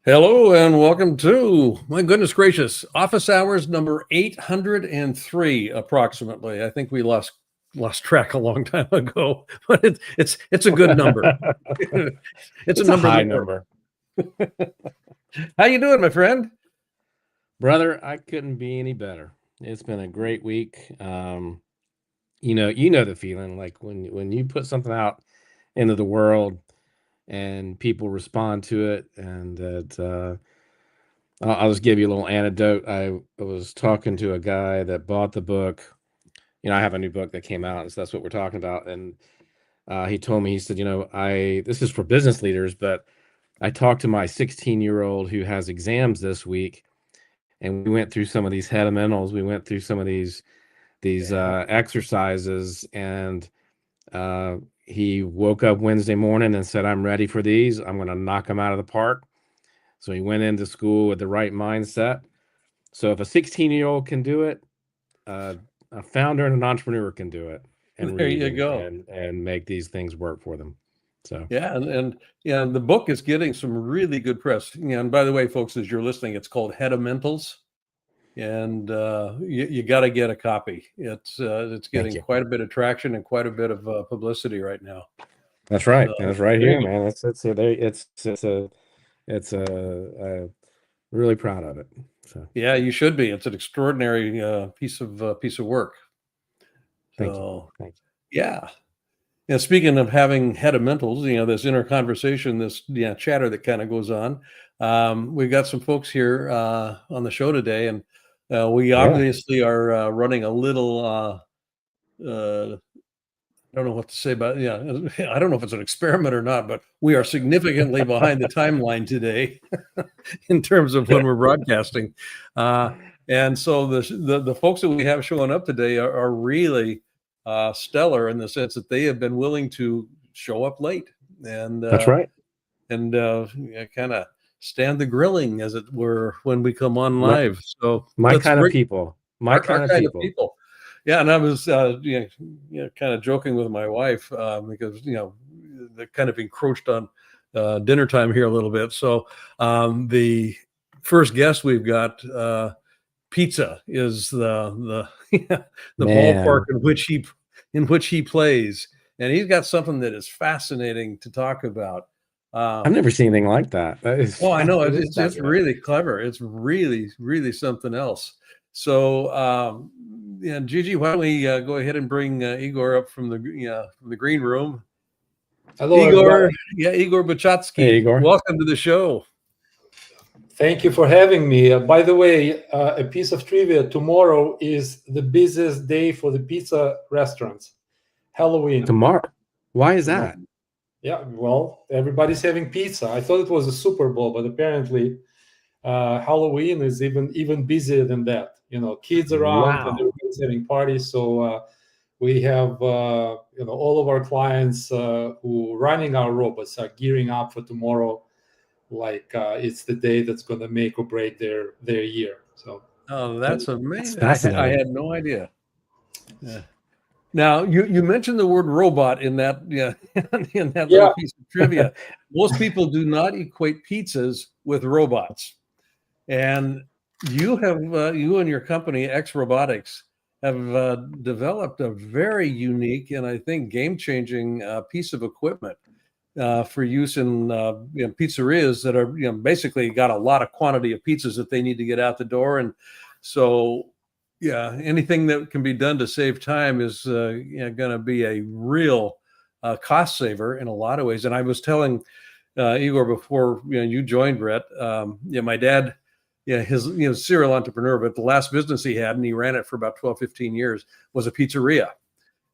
Hello and welcome to, my goodness gracious, office hours number 803 approximately. I think we lost track a long time ago, but it's a good number. It's a It's a number high that works. number. How you doing, my friend? Brother, I couldn't be any better. It's been a great week. You know the feeling like when you put something out into the world and people respond to it, and that I'll just give you a little anecdote. I was talking to a guy that bought the book. I have a new book that came out, and so that's what we're talking about. And he told me, he said, I this is for business leaders, but I talked to my 16-year-old who has exams this week, and we went through some of these fundamentals. We went through some of these exercises, and he woke up Wednesday morning and said, "I'm ready for these. I'm going to knock them out of the park." So he went into school with the right mindset. So if a 16-year-old can do it, a founder and an entrepreneur can do it, and There read you go. and make these things work for them. So Yeah, and yeah, the book is getting some really good press. And by the way, folks, as you're listening, it's called Headamentals. And you got to get a copy. It's thank getting you. quite a bit of traction and quite a bit of publicity right now. That's right. So That's right there here, you go. man. It's really proud of it. So Yeah, you should be. It's an extraordinary piece of work. thank you. So Thank yeah. And speaking of having headamentals, this inner conversation, this chatter that kind of goes on. We've got some folks here on the show today, and we you. Yeah. obviously are running a little. I don't know what to say about I don't know if it's an experiment or not, but we are significantly behind the timeline today in terms of when we're broadcasting. And so the folks that we have showing up today are really stellar in the sense that they have been willing to show up late and That's right. kind of stand the grilling, as it were, when we come on My live. So my let's kind of bring people. My our kind of kind of people. people. Yeah, and I was kind of joking with my wife because they kind of encroached on dinner time here a little bit. So the first guest we've got, pizza, is the the ballpark Man, in which he plays, and he's got something that is fascinating to talk about. I've Um, never seen anything like that. That is Oh, I know. it is It's fascinating. really clever. It's really, really something else. So, yeah, Gigi, why don't we go ahead and bring Igor up from the green room? Hello, Igor, everybody. yeah, Igor Hey, Bachatsky, Igor. welcome to the show. Thank you for having me. By the way, a piece of trivia: tomorrow is the busiest day for the pizza restaurants. Halloween. Tomorrow. Why is Tomorrow. that? Yeah, well, everybody's having pizza. I thought it was a Super Bowl, but apparently Halloween is even busier than that. Kids around and Wow. everybody's having parties. So we have all of our clients who running our robots are gearing up for tomorrow, like it's the day that's going to make or break their year. So Oh, that's That's amazing. I fascinating. had no idea. Yeah. Now, you mentioned the word robot in that, in that little yeah, piece of trivia. Most people do not equate pizzas with robots. And you and your company, X Robotics, have developed a very unique and I think game-changing piece of equipment for use in pizzerias that are basically got a lot of quantity of pizzas that they need to get out the door. And so, yeah, anything that can be done to save time is going to be a real cost saver in a lot of ways. And I was telling Igor before you joined, Brett. My dad, his serial entrepreneur, but the last business he had, and he ran it for about 12, 15 years, was a pizzeria,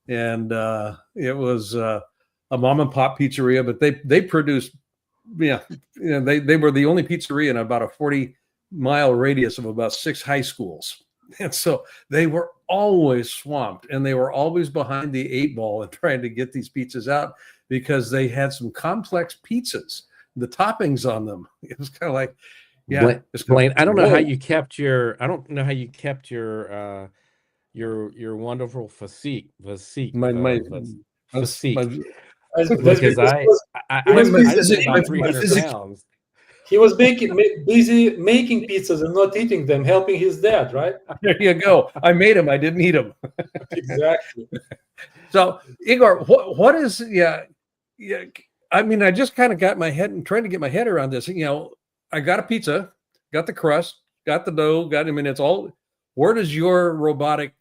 and it was a mom and pop pizzeria, but they produced, they were the only pizzeria in about a 40-mile radius of about 6 high schools, and so they were always swamped, and they were always behind the 8 ball and trying to get these pizzas out because they had some complex pizzas, the toppings on them. It was kind of like, yeah, it's kind of, Blaine, I don't know how whoa. you kept your wonderful My my physique that's because because I he I was I, busy I weigh saving about my 300 physics. pounds. he was busy making pizzas and not eating them, helping his dad, right? There you go. I made him. I didn't eat him. Exactly. So Igor, what is yeah? I mean, I just kind of got my head and trying to get my head around this. I got a pizza, got the crust, got the dough, I mean, it's all. Where does your robotic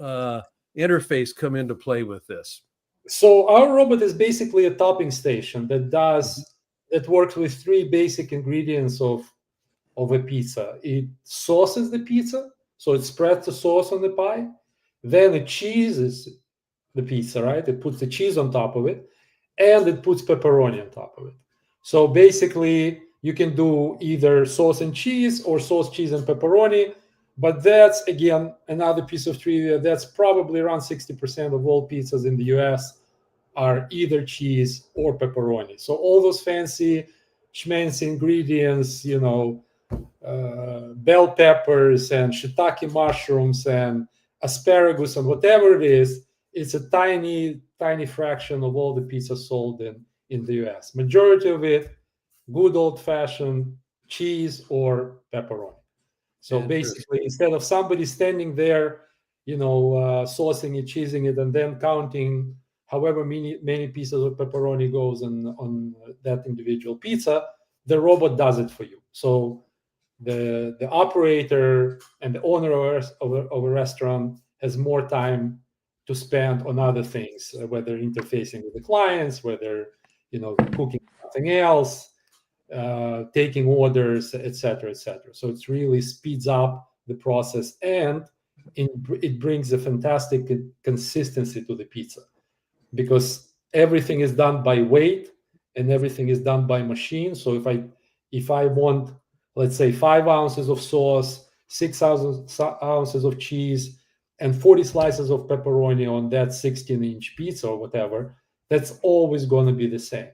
interface come into play with this? So our robot is basically a topping station that works with three basic ingredients of a pizza. It sauces the pizza, so it spreads the sauce on the pie. Then it cheeses the pizza, right? It puts the cheese on top of it, and it puts pepperoni on top of it. So basically, you can do either sauce and cheese or sauce, cheese, and pepperoni. But that's, again, another piece of trivia. That's probably around 60% of all pizzas in the US are either cheese or pepperoni. So all those fancy schmancy ingredients, bell peppers and shiitake mushrooms and asparagus and whatever it is, it's a tiny, tiny fraction of all the pizza sold in the US. Majority of it, good old-fashioned cheese or pepperoni. So basically, instead of somebody standing there, saucing it, cheesing it, and then counting however many pieces of pepperoni goes on that individual pizza, the robot does it for you. So the operator and the owner of a restaurant has more time to spend on other things, whether interfacing with the clients, whether cooking something else, taking orders, etc., etc. So it really speeds up the process, and it brings a fantastic consistency to the pizza, because everything is done by weight and everything is done by machine. So if I want, let's say, 5 ounces of sauce, 6 ounces of cheese, and 40 slices of pepperoni on that 16-inch pizza or whatever, that's always going to be the same.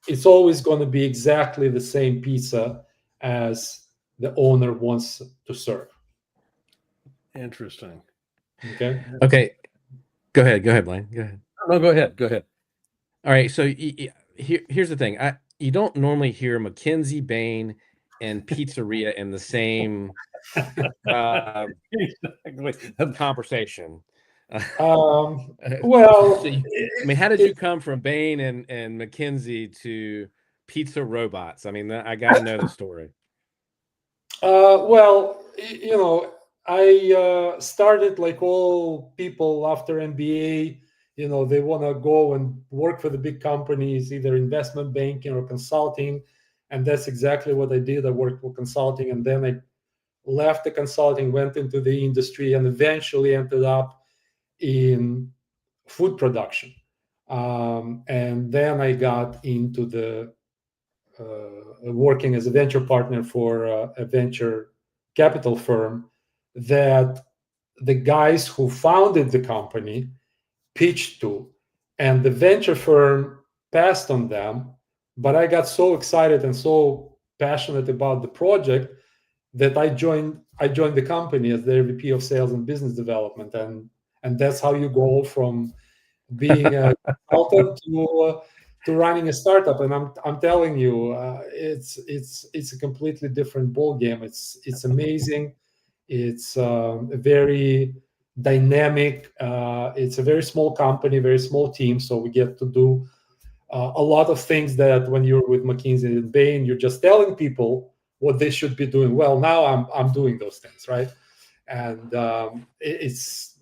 It's always going to be exactly the same pizza as the owner wants to serve. Interesting. Okay. Go ahead, Blaine. Go ahead. No, go ahead. All right. So here's the thing. You don't normally hear McKinsey, Bain, and pizzeria in the same conversation. Well, I mean, how did you come from Bain and McKinsey to pizza robots? I mean, I got to know the story. Well, I started like all people after MBA. They want to go and work for the big companies, either investment banking or consulting, and that's exactly what I did. I worked for consulting, and then I left the consulting, went into the industry, and eventually ended up in food production. And then I got into the working as a venture partner for a venture capital firm that the guys who founded the company pitched to, and the venture firm passed on them. But I got so excited and so passionate about the project that I joined the company as their VP of Sales and Business Development, and that's how you go from being a consultant to running a startup. And I'm telling you, it's a completely different ball game. It's amazing. It's very dynamic. It's a very small company, very small team, so we get to do a lot of things that when you're with McKinsey and Bain, you're just telling people what they should be doing. Well, now I'm doing those things, right? And it's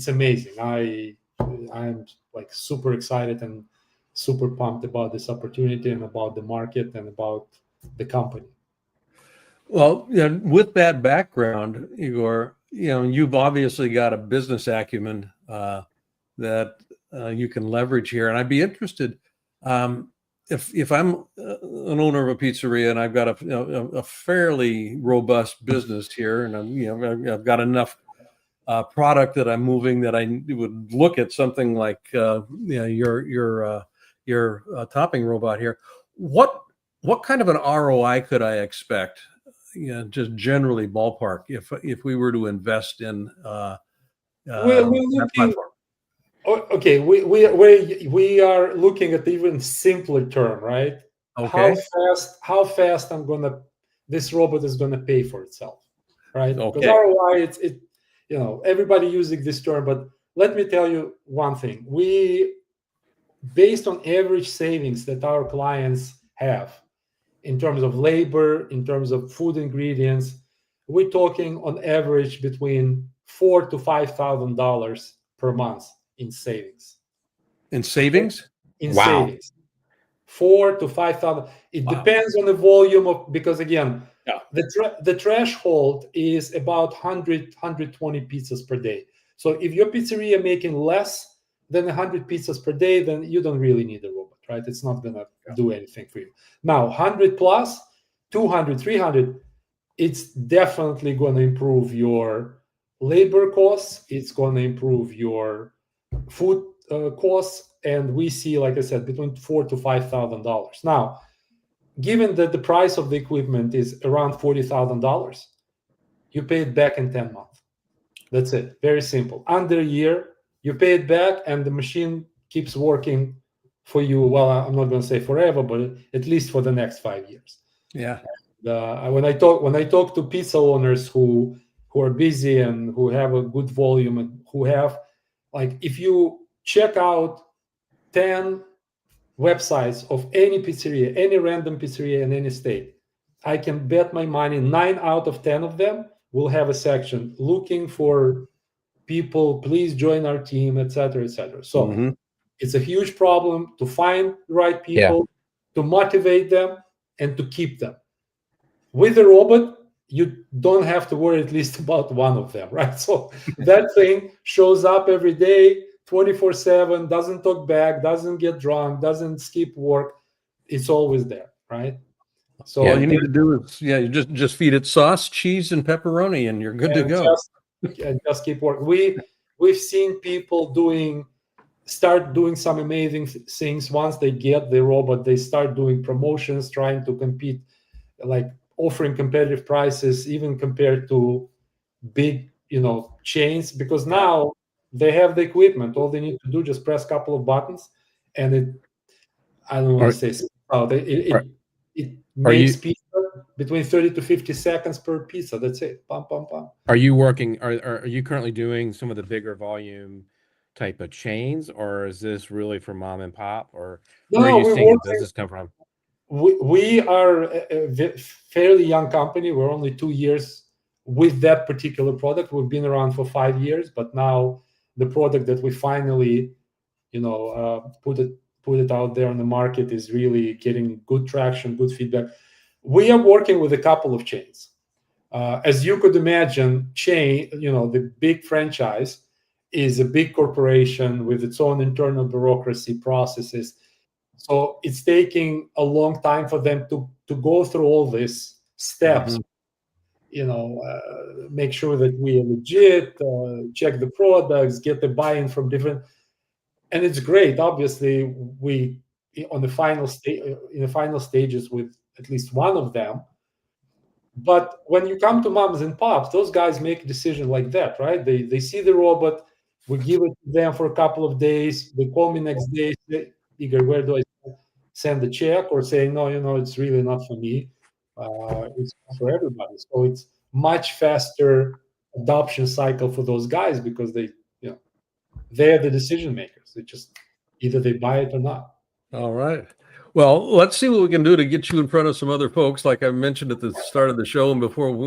amazing. I'm like super excited and super pumped about this opportunity and about the market and about the company. Well, with that background, Igor, you've obviously got a business acumen that you can leverage here, and I'd be interested if I'm an owner of a pizzeria and I've got a fairly robust business here, and I've got enough product that I'm moving that I would look at something like your topping robot here. What kind of an ROI could I expect? Just generally ballpark, if we were to invest in that platform. Okay, we are looking at even simpler term, right? Okay. how fast this robot is gonna pay for itself, right? Because Okay. ROI, everybody using this term, but let me tell you one thing. Based on average savings that our clients have in terms of labor, in terms of food ingredients, we're talking on average between $4,000 to $5,000 per month in savings. In savings? In Wow. savings, 4,000 to 5,000. It Wow. depends on the volume of, because again, Yeah. the threshold is about 120 pizzas per day. So if your pizzeria making less than 100 pizzas per day, then you don't really need a robot, right? It's not gonna do anything for you. Now, 100 plus, 200, 300, it's definitely going to improve your labor costs. It's going to improve your food costs, and we see, like I said, between $4,000 to $5,000. Now, given that the price of the equipment is around $40,000, you pay it back in 10 months. That's it. Very simple. Under a year, you pay it back, and the machine keeps working for you. Well, I'm not going to say forever, but at least for the next 5 years. Yeah. When I talk to pizza owners who are busy and who have a good volume and who have, like, if you check out 10 websites of any pizzeria, any random pizzeria in any state, I can bet my money 9 out of 10 of them will have a section looking for people, please join our team, etc., etc. So it's a huge problem to find the right people, to motivate them, and to keep them. With a robot, you don't have to worry at least about one of them, right? So that thing shows up every day, 24/7, doesn't talk back, doesn't get drunk, doesn't skip work. It's always there, right? So all you need to do is, you just feed it sauce, cheese, and pepperoni, and you're good to go. Just keep working. We've seen people start doing some amazing things. Once they get the robot, they start doing promotions, trying to compete, like offering competitive prices, even compared to big, chains, because now they have the equipment. All they need to do, just press a couple of buttons, and I don't want to say out. It makes pizza between 30 to 50 seconds per pizza. That's it. Pum, pum, pum. Are you working? Are you currently doing some of the bigger volume type of chains, or is this really for mom and pop, or where are you seeing the business come from? We are a fairly young company. We're only 2 years with that particular product. We've been around for 5 years, but now the product that we finally, put it out there on the market is really getting good traction, good feedback. We are working with a couple of chains. As you could imagine, the big franchise is a big corporation with its own internal bureaucracy processes. So it's taking a long time for them to go through all these steps, make sure that we are legit, check the products, get the buy-in from different, and it's great. Obviously, we in the final stages with at least one of them. But when you come to moms and pops, those guys make a decision like that, right? They see the robot, we give it to them for a couple of days. They call me next day, say, Igor, where do I send the check, or say, no, it's really not for me. It's for everybody. So it's much faster adoption cycle for those guys because they're the decision makers. They just either they buy it or not. All right. Well, let's see what we can do to get you in front of some other folks. Like I mentioned at the start of the show, and before we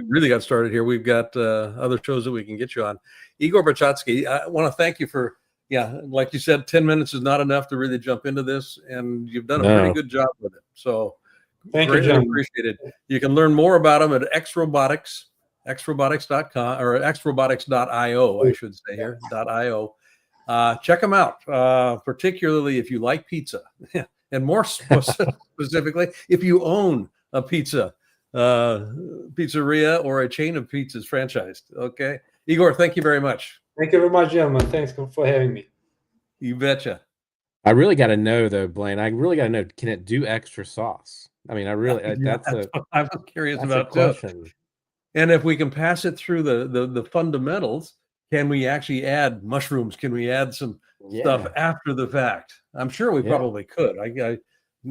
really got started here, we've got other shows that we can get you on. Igor Barchatsky, I want to thank you for, like you said, 10 minutes is not enough to really jump into this, and you've done a pretty good job with it. So thank you, John. Appreciate it. You can learn more about them at xrobotics.com or xrobotics.io, I should say here, .io. Check them out, particularly if you like pizza, and more specifically, if you own a pizzeria or a chain of pizzas franchised. Okay, Igor, thank you very much. Thank you very much, gentlemen. Thanks for having me. You betcha. I really got to know though, Blaine. I really got to know, can it do extra sauce? I mean, that's what I'm curious about too. And if we can pass it through the fundamentals, can we actually add mushrooms? Can we add some stuff after the fact? I'm sure we probably could.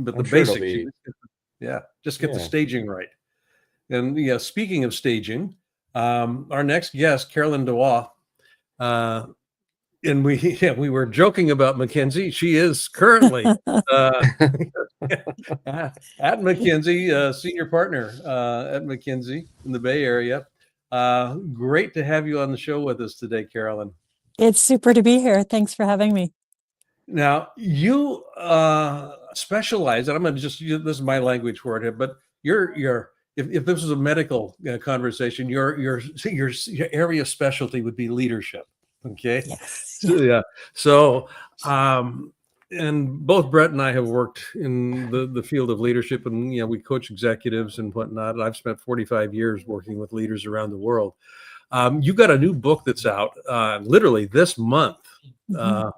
but I'm the sure it'll basics. be. Yeah, just get the Yeah. staging right. And yeah, speaking of staging, our next guest, Carolyn Dubois, and we were joking about McKinsey. She is currently at McKinsey, senior partner at McKinsey in the Bay Area. Great to have you on the show with us today, Carolyn. It's super to be here. Thanks for having me. Now, you specialize, and I'm going to just use this is my language for it, but if this was a medical conversation, your area of specialty would be leadership. Okay. Yes. So, yeah. So, and both Brett and I have worked in the field of leadership, and we coach executives and whatnot. And I've spent 45 years working with leaders around the world. You got a new book that's out literally this month. Mhm.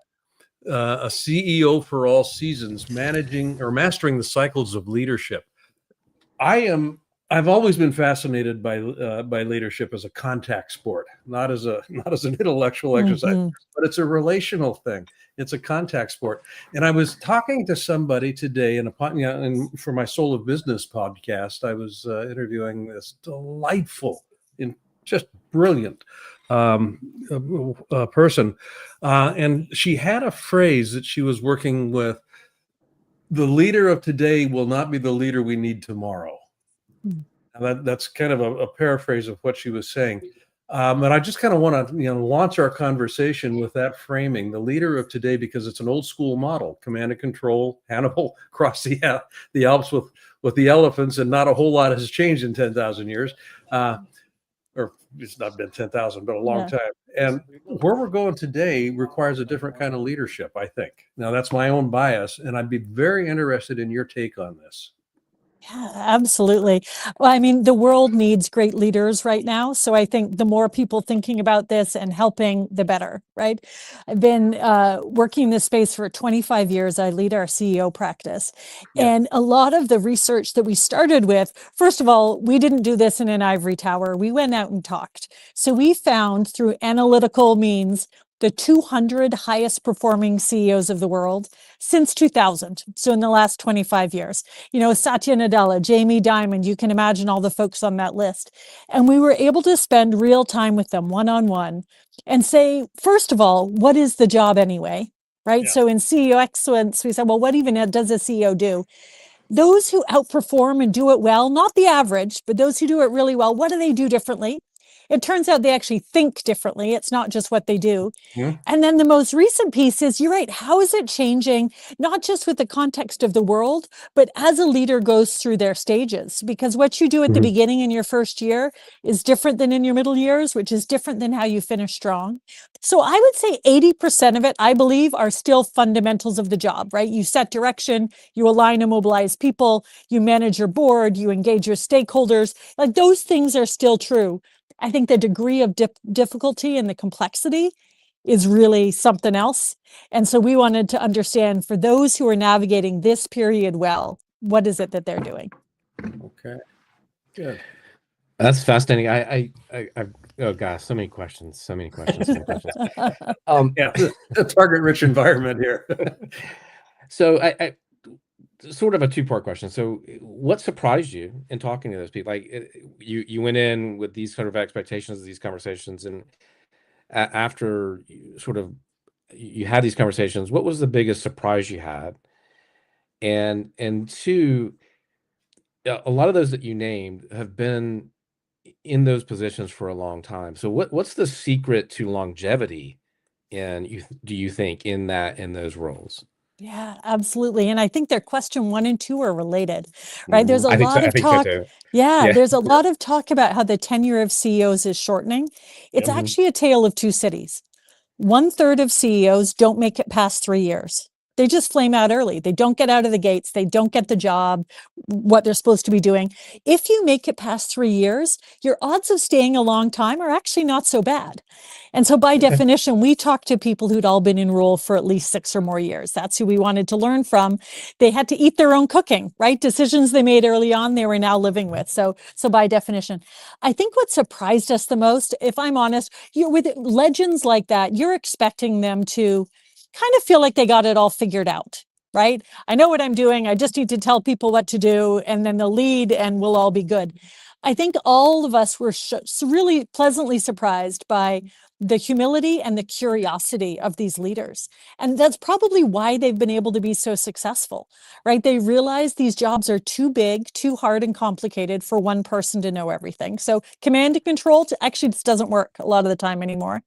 A CEO for all seasons, mastering the cycles of leadership. I've always been fascinated by leadership as a contact sport, not as an intellectual exercise, Mhm. but it's a relational thing. It's a contact sport. And I was talking to somebody today and for my Soul of Business podcast, I was interviewing this delightful and just brilliant person. And she had a phrase that she was working with: the leader of today will not be the leader we need tomorrow. And that's kind of a paraphrase of what she was saying. And I just kind of want to launch our conversation with that framing: the leader of today, because it's an old school model, command and control. Hannibal crossed the Alps with the elephants, and not a whole lot has changed in 10,000 years. Or it's not been 10,000, but a long time. And where we're going today requires a different kind of leadership, I think. Now, that's my own bias, and I'd be very interested in your take on this. Yeah, absolutely. Well, I mean, the world needs great leaders right now. So I think the more people thinking about this and helping, the better, right? I've been working in this space for 25 years. I lead our CEO practice. Yeah. And a lot of the research that we started with, first of all, we didn't do this in an ivory tower. We went out and talked. So we found through analytical means the 200 highest performing CEOs of the world since 2000. So in the last 25 years, Satya Nadella, Jamie Dimon, you can imagine all the folks on that list. And we were able to spend real time with them one-on-one and say, first of all, what is the job anyway? Right. Yeah. So in CEO excellence, we said, well, what even does a CEO do? Those who outperform and do it well, not the average, but those who do it really well, what do they do differently? It turns out they actually think differently. It's not just what they do. Yeah. And then the most recent piece is, you're right, how is it changing, not just with the context of the world, but as a leader goes through their stages? Because what you do at the beginning in your first year is different than in your middle years, which is different than how you finish strong. So I would say 80% of it, I believe, are still fundamentals of the job, right? You set direction, you align and mobilize people, you manage your board, you engage your stakeholders. Like, those things are still true. I think the degree of difficulty and the complexity is really something else. And so we wanted to understand, for those who are navigating this period well, what is it that they're doing? Okay. Good. That's fascinating. Oh gosh, so many questions. Yeah, a target-rich environment here. So I sort of a two-part question. So what surprised you in talking to those people? Like, you went in with these sort of expectations, these conversations, and after you had these conversations, what was the biggest surprise you had? And two, a lot of those that you named have been in those positions for a long time. So what's the secret to longevity do you think in those roles? Yeah, absolutely. And I think their question 1 and 2 are related, right? There's a lot of I think talk. so too. Yeah, there's a lot of talk about how the tenure of CEOs is shortening. It's actually a tale of two cities. 1/3 of CEOs don't make it past 3 years. They just flame out early. They don't get out of the gates. They don't get the job, what they're supposed to be doing. If you make it past 3 years, your odds of staying a long time are actually not so bad. And so by definition, we talked to people who'd all been in role for at least 6 or more years. That's who we wanted to learn from. They had to eat their own cooking, right? Decisions they made early on, they were now living with. So by definition, I think what surprised us the most, if I'm honest, with legends like that, you're expecting them to kind of feel like they got it all figured out. right? I know what I'm doing. I just need to tell people what to do, and then they'll lead and we'll all be good. I think all of us were really pleasantly surprised by the humility and the curiosity of these leaders. And that's probably why they've been able to be so successful, right? They realize these jobs are too big, too hard and complicated for one person to know everything. So command and control actually just doesn't work a lot of the time anymore.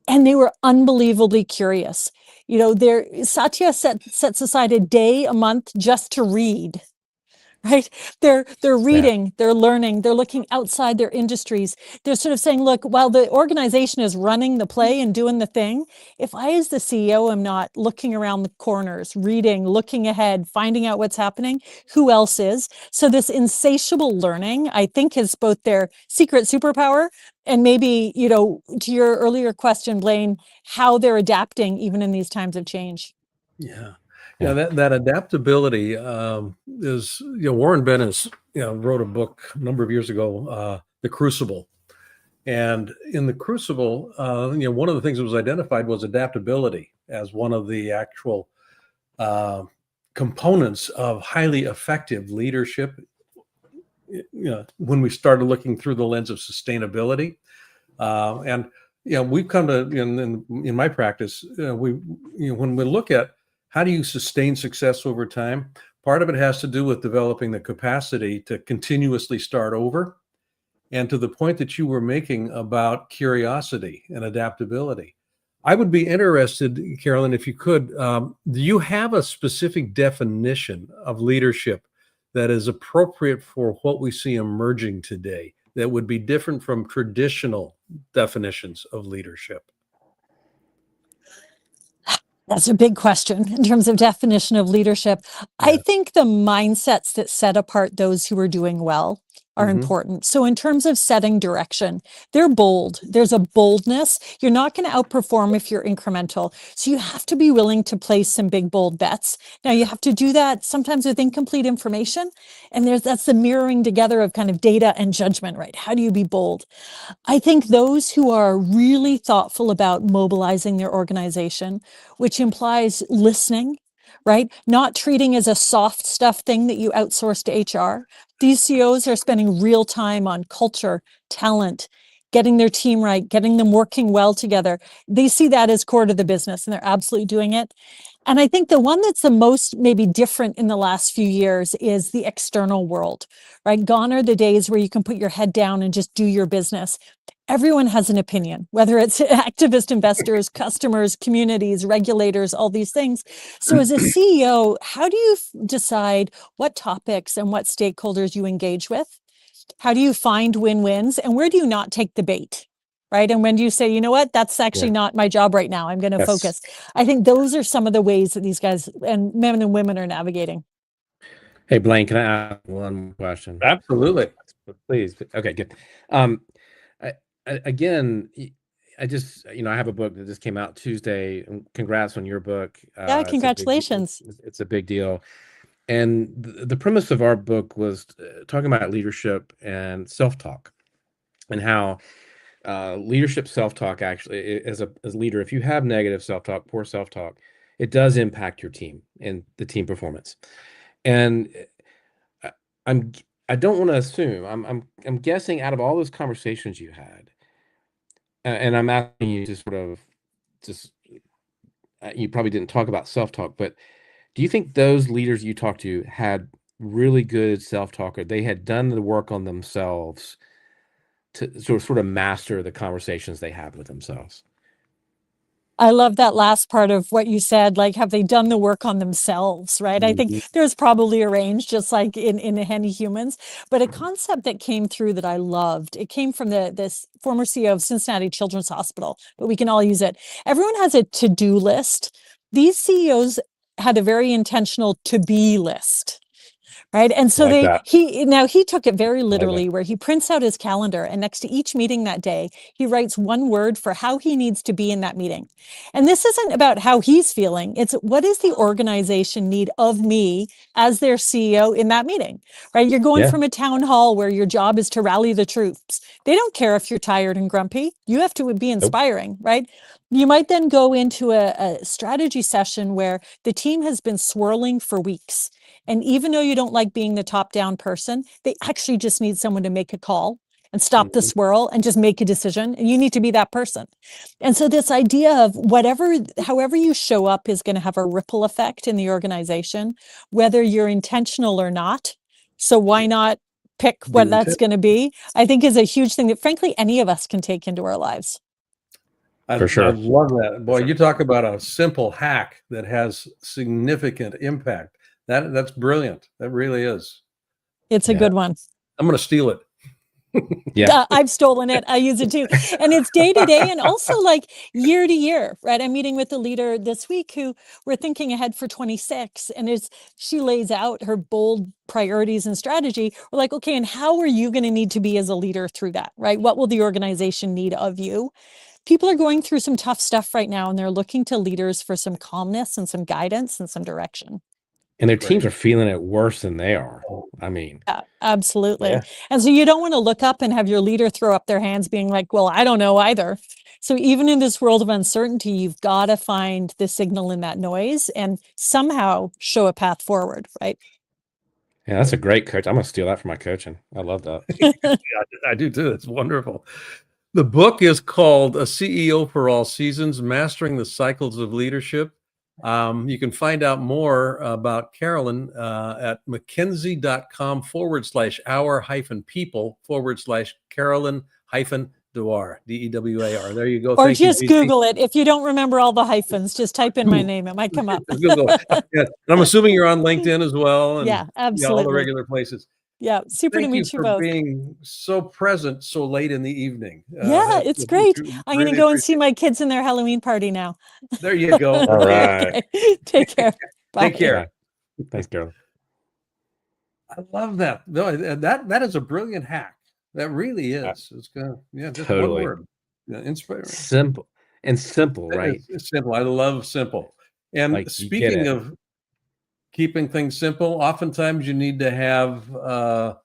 And they were unbelievably curious. You know, Satya sets aside a day a month just to read. Right? They're reading, they're learning, they're looking outside their industries. They're sort of saying, look, while the organization is running the play and doing the thing, if I as the CEO am not looking around the corners, reading, looking ahead, finding out what's happening, who else is? So this insatiable learning, I think, is both their secret superpower and maybe, you know, to your earlier question, Blaine, how they're adapting even in these times of change. Yeah. Yeah, that adaptability is, you know, Warren Bennis, you know, wrote a book a number of years ago, The Crucible. And in The Crucible, you know, one of the things that was identified was adaptability as one of the actual components of highly effective leadership. You know, when we started looking through the lens of sustainability, and you know, we've come to in my practice, when we look at how do you sustain success over time? Part of it has to do with developing the capacity to continuously start over. And to the point that you were making about curiosity and adaptability, I would be interested, Carolyn, if you could, do you have a specific definition of leadership that is appropriate for what we see emerging today that would be different from traditional definitions of leadership? That's a big question in terms of definition of leadership. Yeah. I think the mindsets that set apart those who are doing well are important. So in terms of setting direction, they're bold. There's a boldness. You're not going to outperform if you're incremental. So you have to be willing to place some big, bold bets. Now you have to do that sometimes with incomplete information. And that's the mirroring together of kind of data and judgment, right? How do you be bold? I think those who are really thoughtful about mobilizing their organization, which implies listening, right? Not treating as a soft stuff thing that you outsource to HR. These CEOs are spending real time on culture, talent, getting their team right, getting them working well together. They see that as core to the business, and they're absolutely doing it. And I think the one that's the most maybe different in the last few years is the external world, right? Gone are the days where you can put your head down and just do your business. Everyone has an opinion, whether it's activist investors, customers, communities, regulators, all these things. So as a CEO, how do you decide what topics and what stakeholders you engage with? How do you find win-wins? And where do you not take the bait? Right. And when do you say, you know what, that's actually not my job right now. I'm going to focus. I think those are some of the ways that these guys and men and women are navigating. Hey, Blaine, can I ask one more question? Absolutely. Please. Okay, good. Again, I just, you know, I have a book that just came out Tuesday. Congrats on your book. Yeah, congratulations. It's a big deal. And the premise of our book was talking about leadership and self-talk and how leadership self-talk actually, as a leader, if you have negative self-talk, poor self-talk, it does impact your team and the team performance. And I don't want to assume, I'm guessing out of all those conversations you had, and I'm asking you to sort of just, you probably didn't talk about self-talk, but do you think those leaders you talked to had really good self-talk, or they had done the work on themselves to sort of master the conversations they have with themselves? I love that last part of what you said, like, have they done the work on themselves, right? I think there's probably a range, just like in Any Humans, but a concept that came through that I loved, it came from this former CEO of Cincinnati Children's Hospital, but we can all use it. Everyone has a to-do list. These CEOs had a very intentional to-be list. Right. And so he took it very literally, where he prints out his calendar, and next to each meeting that day, he writes one word for how he needs to be in that meeting. And this isn't about how he's feeling. It's what does the organization need of me as their CEO in that meeting, right? You're going from a town hall where your job is to rally the troops. They don't care if you're tired and grumpy. You have to be inspiring, right? You might then go into a strategy session where the team has been swirling for weeks. And even though you don't like being the top down person, they actually just need someone to make a call and stop the Mhm. swirl and just make a decision. And you need to be that person. And so this idea of however you show up is going to have a ripple effect in the organization, whether you're intentional or not. So why not pick Be what that's intent- going to be? I think is a huge thing that frankly, any of us can take into our lives. I, For sure. I love that. Boy, sure. you talk about a simple hack that has significant impact. That's brilliant. That really is. It's a Yeah. good one. I'm going to steal it. Yeah. I've stolen it. I use it too. And it's day to day and also like year to year, right? I'm meeting with a leader this week who we're thinking ahead for 26. And as she lays out her bold priorities and strategy, we're like, okay, and how are you going to need to be as a leader through that, right? What will the organization need of you? People are going through some tough stuff right now, and they're looking to leaders for some calmness and some guidance and some direction. And their teams Right. are feeling it worse than they are. I mean, Yeah, absolutely. Yeah. And so you don't want to look up and have your leader throw up their hands being like, well, I don't know either. So even in this world of uncertainty, you've got to find the signal in that noise and somehow show a path forward, right? yeah, that's a great coach. I'm gonna steal that for my coaching. I love that. Yeah, I do too. It's wonderful. The book is called A CEO for All Seasons, Mastering the Cycles of Leadership. You can find out more about Carolyn at mckinsey.com/our-people/Carolyn-Dewar, D-E-W-A-R. There you go. Or Thank you, just JC. Google it. If you don't remember all the hyphens, just type in my Google. name. It might come up. Google. Yeah. And I'm assuming you're on LinkedIn as well. And Yeah, all the absolutely. regular places. Yeah, super to Thank you meet you for both. being so present so late in the evening. Yeah, it's great. I'm going to Really go and see appreciate my kids in their Halloween party now. it. There you go. All right. Okay. Take care. Bye. Take care. Bye. Thanks, Carolyn. I love that. No, that is a brilliant hack. That really is. It's gonna, just one Totally. word. Yeah, inspiring. Simple, right? It's simple. I love simple. And Like, you get speaking it. of keeping things simple, oftentimes you need to have a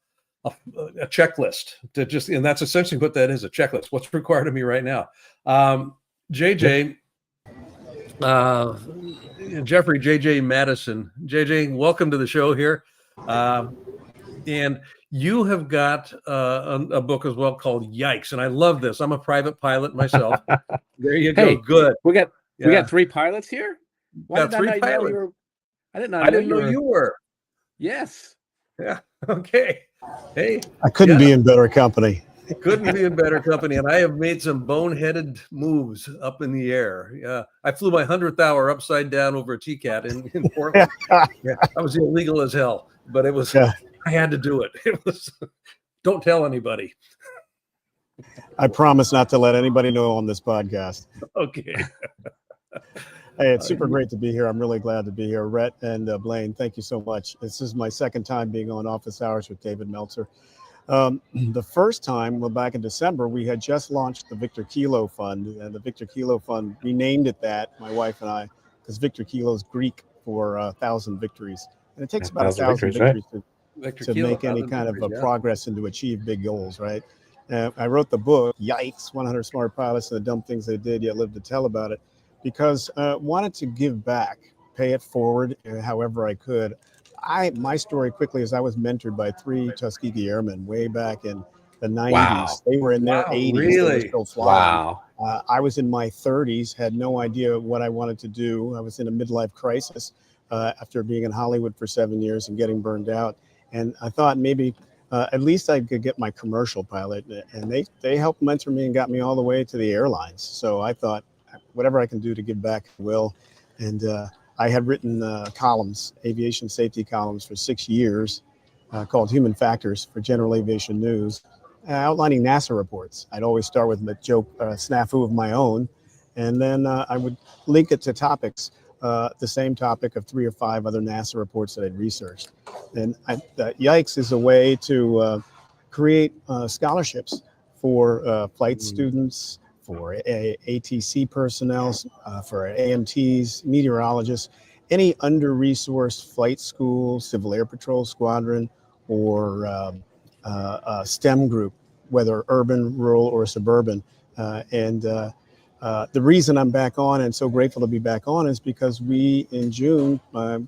checklist to just, and that's essentially what that is, a checklist. What's required of me right now? JJ, Jeffrey JJ Madison. JJ, welcome to the show here. And you have got a book as well called Yikes. And I love this. I'm a private pilot myself. There you go. Hey, Good. We got Yeah. we got 3 pilots here. Got did I 3 not know pilots. you were? I did not. I didn't know you were. Yes. Yeah. Okay. Hey, I couldn't Yeah. be in better company. couldn't be in better company. And I have made some boneheaded moves up in the air. Yeah. I flew my 100th hour upside down over a TCAT in Portland. Yeah. I was illegal as hell, but it was, Yeah. I had to do it. It was, don't tell anybody. I promise not to let anybody know on this podcast. Okay. Hey, it's super great to be here. I'm really glad to be here. Rhett and Blaine, thank you so much. This is my second time being on Office Hours with David Meltzer. The first time, well, back in December, we had just launched the Victor Kilo Fund. And the Victor Kilo Fund, we named it that, my wife and I, because Victor Kilo is Greek for 1,000 victories. And it takes about 1,000 victories Victor to Kilo, make any 1,000 kind of victories, yeah. progress and to achieve big goals, right? I wrote the book, Yikes, 100 Smart Pilots and the Dumb Things They Did, Yet Lived to Tell About It, because I wanted to give back, pay it forward however I could. My story quickly is I was mentored by 3 Tuskegee Airmen way back in the 90s. Wow. They were in their Wow, 80s. They really? were still flying. Wow. I was in my 30s, had no idea what I wanted to do. I was in a midlife crisis after being in Hollywood for 7 years and getting burned out. And I thought maybe at least I could get my commercial pilot. And they helped mentor me and got me all the way to the airlines. So I thought, whatever I can do to give back, I will. And I had written columns, aviation safety columns for 6 years called Human Factors for General Aviation News, outlining NASA reports. I'd always start with a joke, snafu of my own, and then I would link it to topics, the same topic of 3 or 5 other NASA reports that I'd researched. And Yikes is a way to create scholarships for flight students, for ATC personnel, for AMTs, meteorologists, any under-resourced flight school, Civil Air Patrol Squadron, or STEM group, whether urban, rural, or suburban. The reason I'm back on and so grateful to be back on is because we, in June,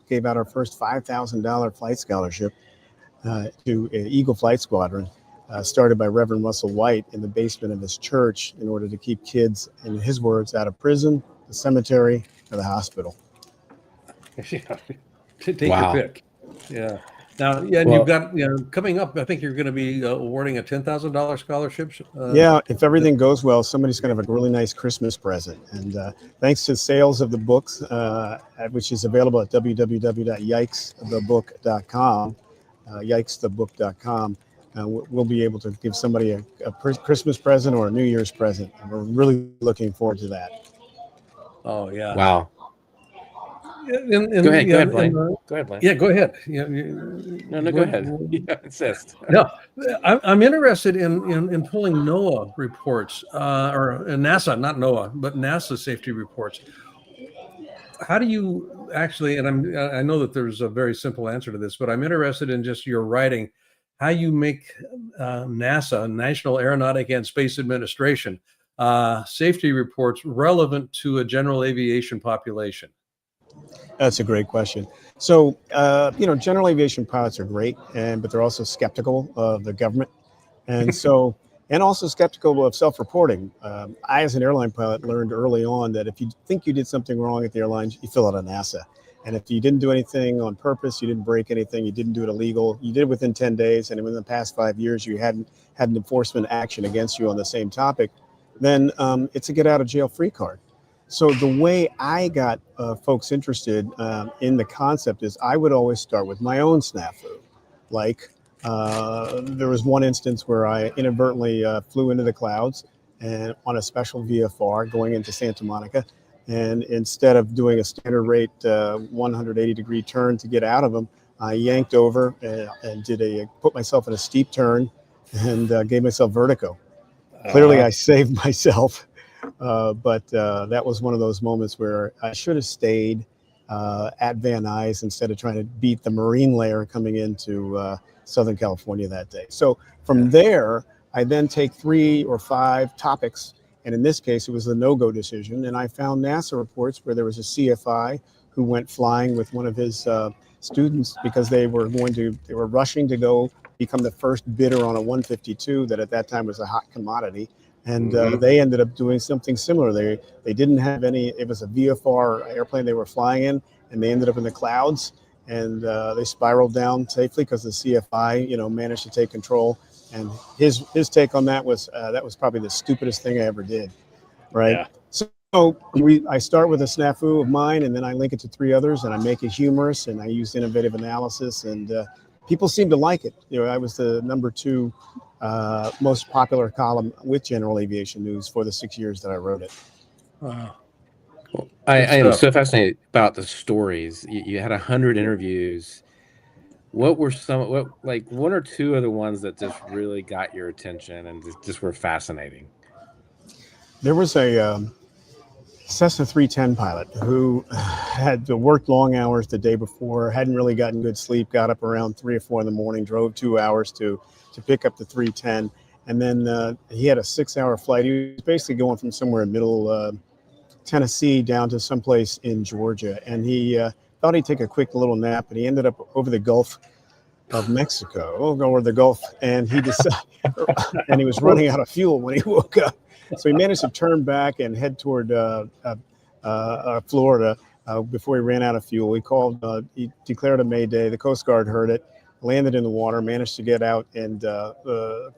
gave out our first $5,000 flight scholarship to Eagle Flight Squadron, started by Reverend Russell White in the basement of his church in order to keep kids, in his words, out of prison, the cemetery, or the hospital. Yeah. Take Wow. your pick. Yeah. Now, yeah, and Well- you've got, coming up, I think you're going to be awarding a $10,000 scholarship. Yeah, if everything goes well, somebody's going to have a really nice Christmas present. And thanks to sales of the books, which is available at www.yikesthebook.com, yikesthebook.com, we'll be able to give somebody a Christmas present or a New Year's present. And we're really looking forward to that. Oh, yeah. Wow. Go Go ahead, Blaine. Go ahead, Blaine. Yeah, go ahead. No, go ahead. Yeah, insist. No, I'm interested in pulling NOAA reports, or NASA, not NOAA, but NASA safety reports. How do you actually, and I know that there's a very simple answer to this, but I'm interested in just your writing, how you make NASA, National Aeronautic and Space Administration, safety reports relevant to a general aviation population. That's a great question. So, general aviation pilots are great, but they're also skeptical of the government. And so, and also skeptical of self-reporting. I, as an airline pilot, learned early on that if you think you did something wrong at the airline, you fill out a NASA. And if you didn't do anything on purpose, you didn't break anything, you didn't do it illegal, you did it within 10 days, and within the past 5 years, you hadn't had an enforcement action against you on the same topic, then it's a get out of jail free card. So the way I got folks interested in the concept is I would always start with my own snafu. Like there was one instance where I inadvertently flew into the clouds and on a special VFR going into Santa Monica. And instead of doing a standard rate 180-degree turn to get out of them, I yanked over and put myself in a steep turn and gave myself vertigo. Clearly, I saved myself. But that was one of those moments where I should have stayed at Van Nuys instead of trying to beat the Marine layer coming into Southern California that day. So from there, I then take 3 or 5 topics. And in this case, it was the no-go decision. And I found NASA reports where there was a CFI who went flying with one of his students because they were rushing to go become the first bidder on a 152 that at that time was a hot commodity. And they ended up doing something similar. They didn't have any, it was a VFR airplane they were flying in, and they ended up in the clouds, and they spiraled down safely because the CFI, managed to take control. And his take on that was probably the stupidest thing I ever did, right? Yeah. So I start with a snafu of mine, and then I link it to 3 others, and I make it humorous, and I use innovative analysis, and people seem to like it. I was the number 2 most popular column with General Aviation News for the 6 years that I wrote it. Wow. Well, I am so fascinated about the stories. You had 100 interviews. What were one or two of the ones that just really got your attention and just were fascinating? There was a Cessna 310 pilot who had worked long hours the day before, hadn't really gotten good sleep, got up around 3 or 4 in the morning, drove 2 hours to pick up the 310. And then he had a 6-hour flight. He was basically going from somewhere in middle Tennessee down to someplace in Georgia. And he thought he'd take a quick little nap, and he ended up over the Gulf of Mexico, or the Gulf. And he decided, and he was running out of fuel when he woke up. So he managed to turn back and head toward Florida before he ran out of fuel. He declared a Mayday. The Coast Guard heard it, landed in the water, managed to get out and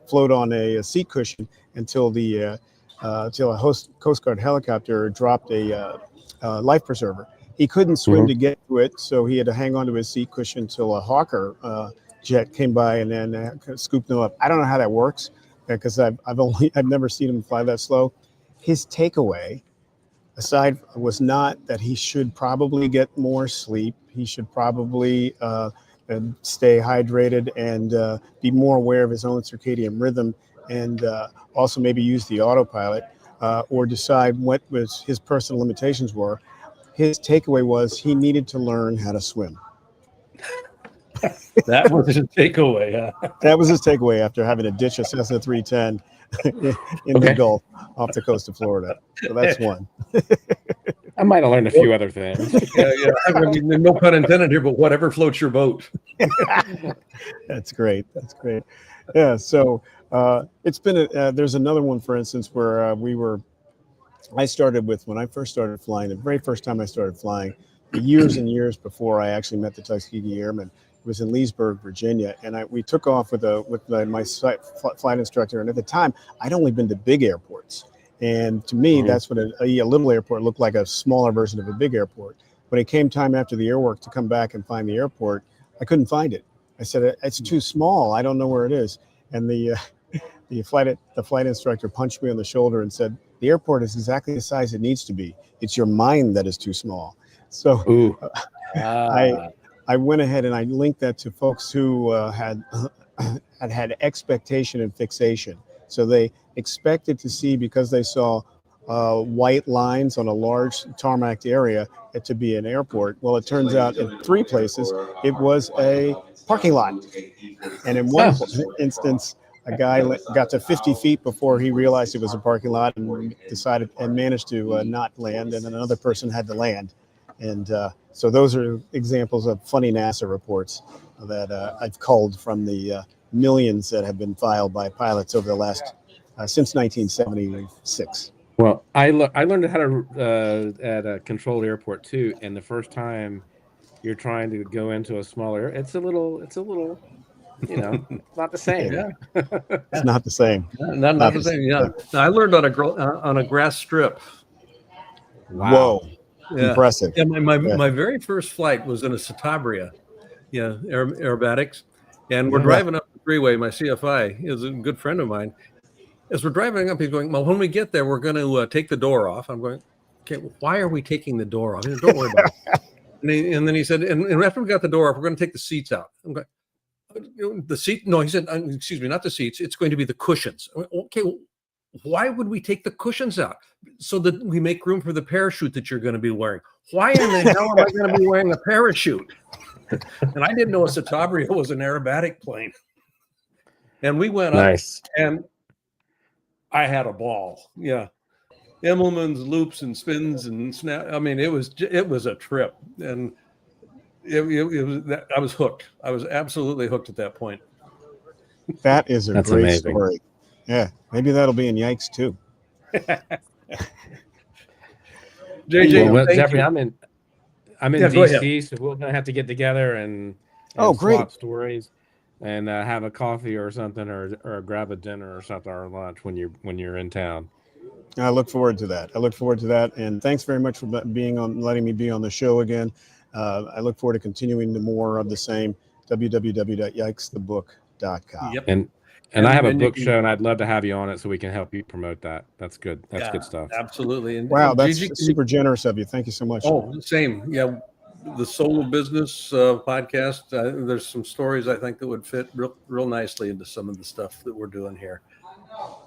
float on a seat cushion until a Coast Guard helicopter dropped a life preserver. He couldn't swim to get to it, so he had to hang onto his seat cushion until a Hawker jet came by and then scooped him up. I don't know how that works because I've never seen him fly that slow. His takeaway aside was not that he should probably get more sleep. He should probably stay hydrated and be more aware of his own circadian rhythm, and also maybe use the autopilot or decide what was his personal limitations were. His takeaway was he needed to learn how to swim. That was his takeaway. That was his takeaway after having to ditch a Cessna 310 in Okay. the Gulf off the coast of Florida. So that's one. I might have learned a few other things. Yeah, yeah. I mean, no pun intended here, but whatever floats your boat. That's great. That's great. Yeah. So it's been there's another one, for instance, where I started with, when I first started flying, the very first time I started flying, years and years before I actually met the Tuskegee Airmen, was in Leesburg, Virginia, and we took off with my flight instructor. And at the time, I'd only been to big airports, and to me, that's what a little airport looked like, a smaller version of a big airport. When it came time after the airwork to come back and find the airport, I couldn't find it. I said, it's too small. I don't know where it is. And the flight instructor punched me on the shoulder and said, the airport is exactly the size it needs to be. It's your mind that is too small. So I went ahead and I linked that to folks who had expectation and fixation. So they expected to see, because they saw white lines on a large tarmac area, it to be an airport. Well, it turns out in 3 places it was a parking lot. And in one instance, a guy got to 50 feet before he realized it was a parking lot and decided and managed to not land, and then another person had to land. And so those are examples of funny NASA reports that I've culled from the millions that have been filed by pilots over the last since 1976. Well, I learned how to at a controlled airport too, and the first time you're trying to go into a smaller, it's a little, not the same. Yeah. It's not the same. Not the same. Yeah. I learned on a grass strip. Wow. Whoa. Yeah. Impressive. Yeah, my very first flight was in a Citabria, aerobatics, and we're driving up the freeway. My CFI is a good friend of mine. As we're driving up, he's going, well, when we get there, we're going to take the door off. I'm going, okay, why are we taking the door off? He said, don't worry about it. And then he said, and after we got the door off, we're going to take the seats out. I'm going, the seat? No, he said, excuse me, not the seats. It's going to be the cushions. I went, okay, well, why would we take the cushions out? So that we make room for the parachute that you're going to be wearing. Why in the hell am I going to be wearing a parachute? And I didn't know a Citabria was an aerobatic plane. And we went up, and I had a ball. Yeah. Immelmann's loops and spins and snap. I mean, it was a trip, and it was I was hooked. I was absolutely hooked at that point. That is a great amazing story. Yeah, maybe that'll be in Yikes too. JJ, well, Jeffrey, I'm in DC, so we're gonna have to get together and swap stories and have a coffee or something, or grab a dinner or something, or lunch when you're in town. I look forward to that. And thanks very much for letting me be on the show again. I look forward to continuing the more of the same. www.yikesthebook.com. Yep. And I have a book show, and I'd love to have you on it so we can help you promote that. That's good. That's good stuff. Absolutely. And wow, that's super generous of you. Thank you so much. Oh, same. Yeah. The Soul of Business podcast. There's some stories I think that would fit real nicely into some of the stuff that we're doing here.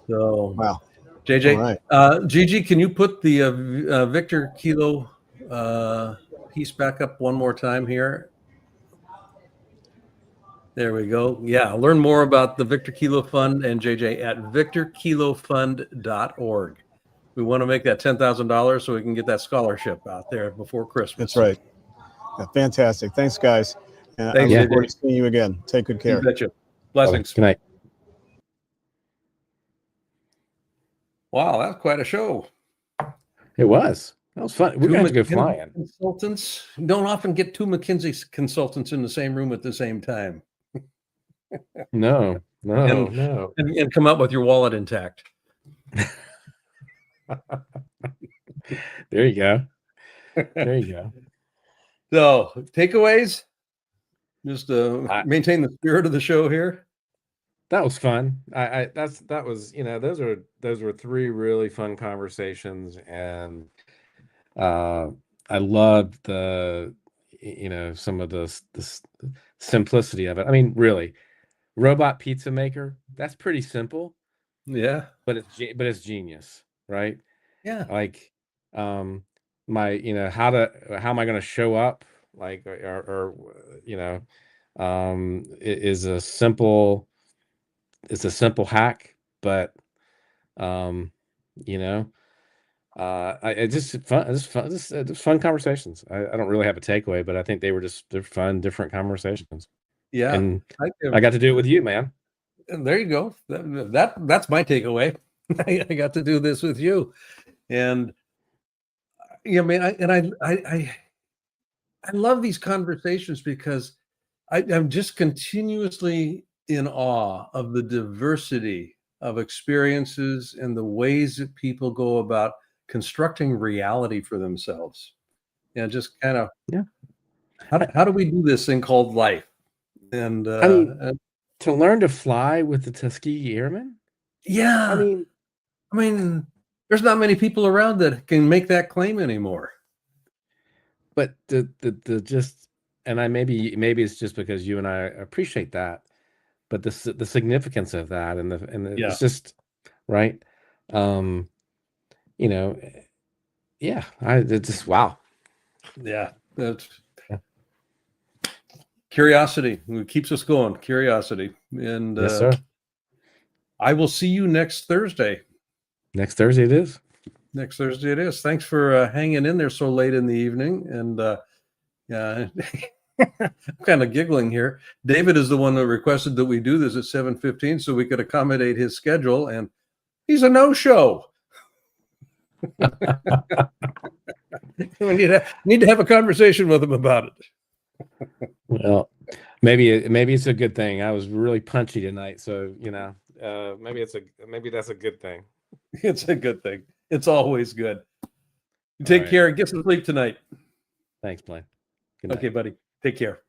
So, wow. JJ, right. Gigi, can you put the Victor Kilo piece back up one more time here? There we go. Yeah, learn more about the Victor Kilo Fund and JJ at victorkilofund.org. We want to make that $10,000 so we can get that scholarship out there before Christmas. That's right. Yeah, fantastic. Thanks, guys. I look forward to seeing you again. Take good care. You betcha. Blessings. Good night. Wow, that's quite a show. It was. That was fun. We're going to go flying. Consultants don't often get 2 McKinsey consultants in the same room at the same time. No. And come out with your wallet intact. There you go. So, takeaways? Just maintain the spirit of the show here. That was fun. That was those were 3 really fun conversations, and I loved the some of the simplicity of it. I mean, really, robot pizza maker, that's pretty simple. Yeah, but it's genius, right? Yeah. Like how am I going to show up, like, or it's a simple hack, but You know, I just fun conversations. I don't really have a takeaway, but I think they're fun, different conversations. Yeah. And I got to do it with you, man. And there you go. That's my takeaway. I got to do this with you, and yeah, man. I love these conversations because I'm just continuously in awe of the diversity of experiences and the ways that people go about constructing reality for themselves. And just kind of, Yeah. How do we do this thing called life? And I mean, to learn to fly with the Tuskegee Airmen. yeah, I mean, there's not many people around that can make that claim anymore. But the just, and maybe it's just because you and I appreciate that, but the significance of that and Yeah. it's just right. You know, yeah, it's just wow. Yeah, that's curiosity. It keeps us going. Curiosity, and Yes, sir. I will see you next Thursday. Next Thursday it is. Next Thursday it is. Thanks for hanging in there so late in the evening. And yeah, I'm kind of giggling here. David is the one that requested that we do this at 7:15 so we could accommodate his schedule, and he's a no-show. We need to have a conversation with him about it. Well, maybe it's a good thing. I was really punchy tonight, so you know, maybe that's a good thing. It's a good thing. It's always good. Take care. Get some sleep tonight. Thanks, Blaine. Good night. Okay, buddy. Take care.